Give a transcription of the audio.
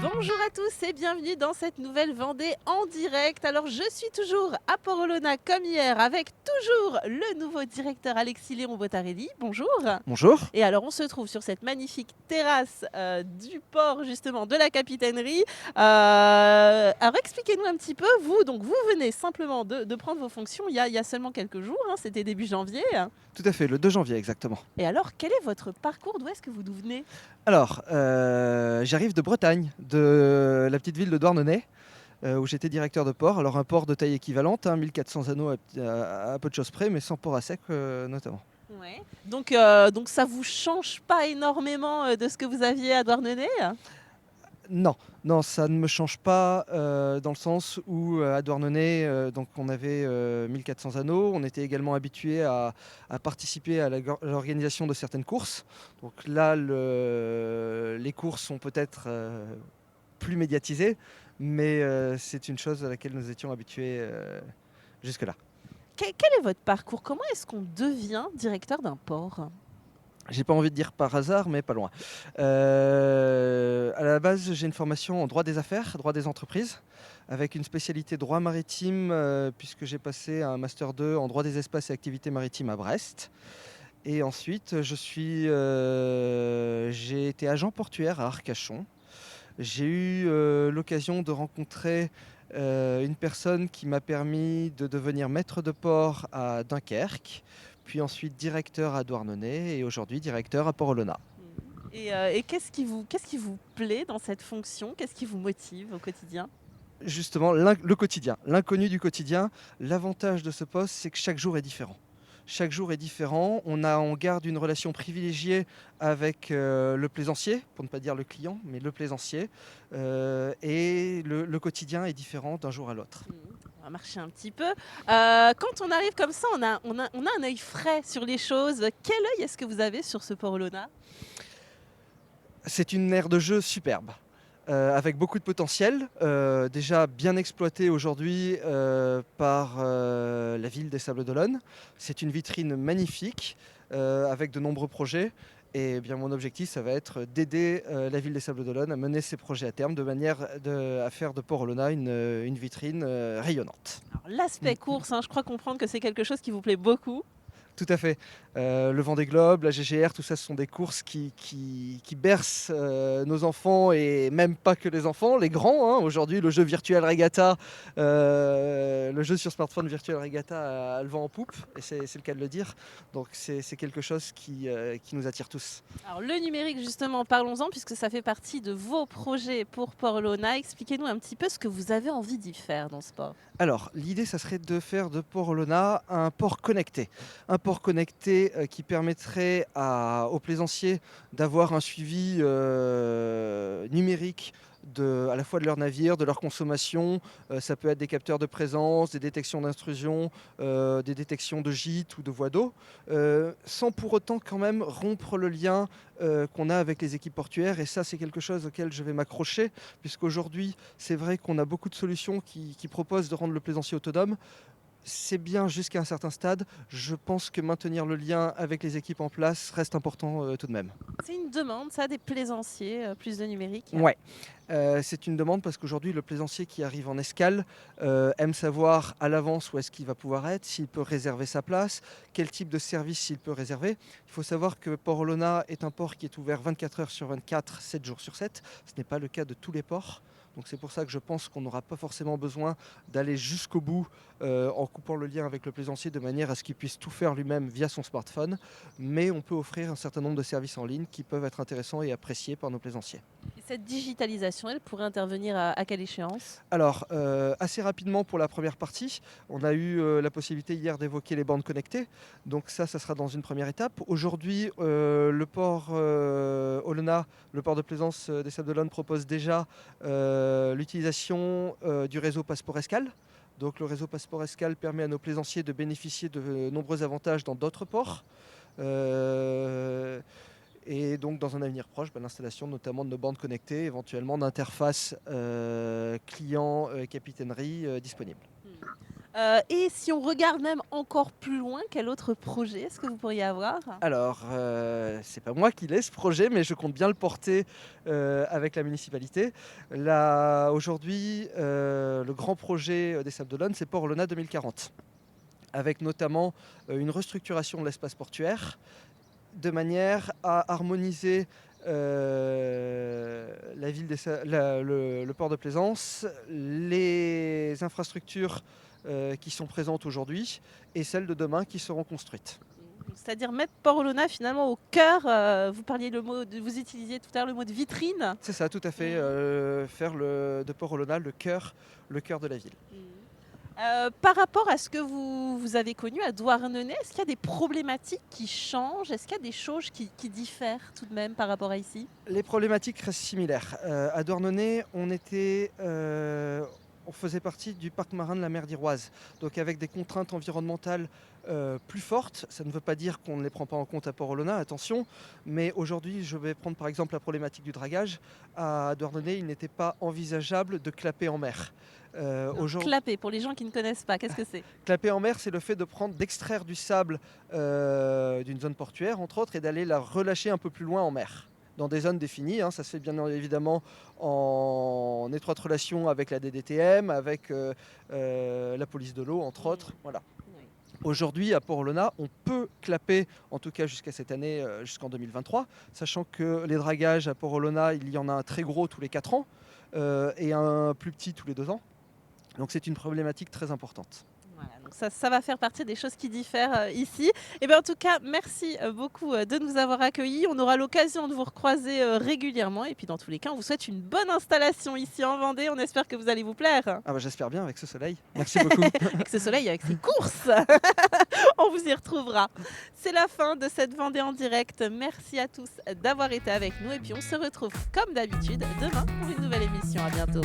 Bonjour à tous et bienvenue dans cette nouvelle Vendée en direct. Alors je suis toujours à Port-Olona comme hier avec toujours le nouveau directeur Alexis Léon Botarelli. Bonjour. Bonjour. Et alors on se trouve sur cette magnifique terrasse du port justement de la capitainerie. Alors expliquez-nous un petit peu, vous venez simplement de prendre vos fonctions il y a seulement quelques jours, hein, c'était début janvier. Tout à fait, le 2 janvier exactement. Et alors quel est votre parcours? D'où est-ce que vous venez? Alors, j'arrive de Bretagne, de la petite ville de Douarnenez, où j'étais directeur de port. Alors un port de taille équivalente, 1400 anneaux à peu de choses près, mais sans port à sec notamment. Ouais. Donc ça vous change pas énormément, de ce que vous aviez à Douarnenez? Non, non, ça ne me change pas dans le sens où à Douarnenez, donc on avait 1400 anneaux. On était également habitué à participer à l'organisation de certaines courses. Donc là, les courses sont peut-être plus médiatisées, mais c'est une chose à laquelle nous étions habitués jusque-là. Quel est votre parcours? Comment est-ce qu'on devient directeur d'un port? J'ai pas envie de dire par hasard, mais pas loin. À la base, j'ai une formation en droit des affaires, droit des entreprises, avec une spécialité droit maritime, puisque j'ai passé un master 2 en droit des espaces et activités maritimes à Brest. Et ensuite, j'ai été agent portuaire à Arcachon. J'ai eu l'occasion de rencontrer une personne qui m'a permis de devenir maître de port à Dunkerque, puis ensuite directeur à Douarnenez et aujourd'hui directeur à Port-Olona. Et qu'est-ce qui vous plaît dans cette fonction? Qu'est-ce qui vous motive au quotidien? Justement, le quotidien, l'inconnu du quotidien, l'avantage de ce poste, c'est que chaque jour est différent. Chaque jour est différent. On garde une relation privilégiée avec le plaisancier, pour ne pas dire le client, mais le plaisancier. Et le quotidien est différent d'un jour à l'autre. On va marcher un petit peu. Quand on arrive comme ça, on a un œil frais sur les choses. Quel œil est-ce que vous avez sur ce port Olona? C'est une aire de jeu superbe, avec beaucoup de potentiel, déjà bien exploité aujourd'hui par la ville des Sables-d'Olonne. C'est une vitrine magnifique avec de nombreux projets. Et bien mon objectif, ça va être d'aider la ville des Sables-d'Olonne à mener ses projets à terme de manière à faire de Port-Olona une vitrine rayonnante. Alors l'aspect course, hein, je crois comprendre que c'est quelque chose qui vous plaît beaucoup. Tout à fait. Le Vendée Globe, la GGR, tout ça, ce sont des courses qui bercent nos enfants et même pas que les enfants, les grands, hein. Aujourd'hui, le jeu Virtual Regatta, le jeu sur smartphone Virtual Regatta a le vent en poupe, et c'est le cas de le dire. Donc c'est quelque chose qui nous attire tous. Alors le numérique justement, parlons-en puisque ça fait partie de vos projets pour Port-Olona. Expliquez-nous un petit peu ce que vous avez envie d'y faire dans ce port. Alors, l'idée, ça serait de faire de Port-Olona un port connecté. Un port connecté qui permettrait aux plaisanciers d'avoir un suivi numérique à la fois de leur navire, de leur consommation. Ça peut être des capteurs de présence, des détections d'intrusion, des détections de gîtes ou de voies d'eau, sans pour autant quand même rompre le lien qu'on a avec les équipes portuaires. Et ça, c'est quelque chose auquel je vais m'accrocher, puisqu'aujourd'hui, c'est vrai qu'on a beaucoup de solutions qui proposent de rendre le plaisancier autonome. C'est bien jusqu'à un certain stade. Je pense que maintenir le lien avec les équipes en place reste important tout de même. C'est une demande, ça, des plaisanciers, plus de numérique? Ouais, c'est une demande parce qu'aujourd'hui, le plaisancier qui arrive en escale aime savoir à l'avance où est-ce qu'il va pouvoir être, s'il peut réserver sa place, quel type de service il peut réserver. Il faut savoir que Port-Olona est un port qui est ouvert 24 heures sur 24, 7 jours sur 7. Ce n'est pas le cas de tous les ports. Donc c'est pour ça que je pense qu'on n'aura pas forcément besoin d'aller jusqu'au bout en coupant le lien avec le plaisancier de manière à ce qu'il puisse tout faire lui-même via son smartphone. Mais on peut offrir un certain nombre de services en ligne qui peuvent être intéressants et appréciés par nos plaisanciers. Et cette digitalisation, elle pourrait intervenir à quelle échéance? Alors, assez rapidement pour la première partie, on a eu la possibilité hier d'évoquer les bandes connectées. Donc ça sera dans une première étape. Aujourd'hui, le port Olona, le port de plaisance des Sables-d'Olonne, propose déjà l'utilisation du réseau Passeport Escale. Donc le réseau Passeport Escale permet à nos plaisanciers de bénéficier de nombreux avantages dans d'autres ports. Euh, et donc, dans un avenir proche, l'installation notamment de nos bandes connectées, éventuellement d'interfaces client-capitainerie disponibles. Hmm. Et si on regarde même encore plus loin, quel autre projet est-ce que vous pourriez avoir? Alors, c'est pas moi qui l'ai ce projet, mais je compte bien le porter, avec la municipalité. Là, aujourd'hui, le grand projet, des Sables d'Olonne, c'est Port Olona 2040, avec notamment, une restructuration de l'espace portuaire, de manière à harmoniser, la ville des Sa la le port de plaisance, les infrastructures, qui sont présentes aujourd'hui et celles de demain qui seront construites. C'est-à-dire mettre Port-Olona finalement au cœur, vous utilisiez tout à l'heure le mot de vitrine? C'est ça, tout à fait, Mmh. faire de Port Olona le cœur de la ville. Mmh. Par rapport à ce que vous avez connu à Douarnenez, est-ce qu'il y a des problématiques qui changent? Est-ce qu'il y a des choses qui diffèrent tout de même par rapport à ici? Les problématiques restent similaires. À Douarnenez, on faisait partie du parc marin de la mer d'Iroise, donc avec des contraintes environnementales, plus fortes. Ça ne veut pas dire qu'on ne les prend pas en compte à Port-Olona, attention, mais aujourd'hui, je vais prendre par exemple la problématique du dragage. À Douarnenez, il n'était pas envisageable de clapper en mer. Alors Aujourd clapet, pour les gens qui ne connaissent pas, qu'est-ce que c'est? Clapper en mer, c'est le fait d'extraire du sable, d'une zone portuaire, entre autres, et d'aller la relâcher un peu plus loin en mer, dans des zones définies, hein. Ça se fait bien évidemment en étroite relation avec la DDTM, avec, la police de l'eau, entre autres. Voilà. Oui. Aujourd'hui, à Port-Olona, on peut clapper, en tout cas jusqu'à cette année, jusqu'en 2023, sachant que les dragages à Port-Olona, il y en a un très gros tous les 4 ans, et un plus petit tous les 2 ans. Donc c'est une problématique très importante. Voilà, donc ça va faire partie des choses qui diffèrent, ici. Et bien, en tout cas, merci, beaucoup, de nous avoir accueillis. On aura l'occasion de vous recroiser, régulièrement et puis dans tous les cas, on vous souhaite une bonne installation ici en Vendée. On espère que vous allez vous plaire. Ah bah, j'espère bien avec ce soleil. Merci beaucoup. Avec ce soleil, avec ces courses. On vous y retrouvera. C'est la fin de cette Vendée en direct. Merci à tous d'avoir été avec nous et puis on se retrouve comme d'habitude demain pour une nouvelle émission. À bientôt.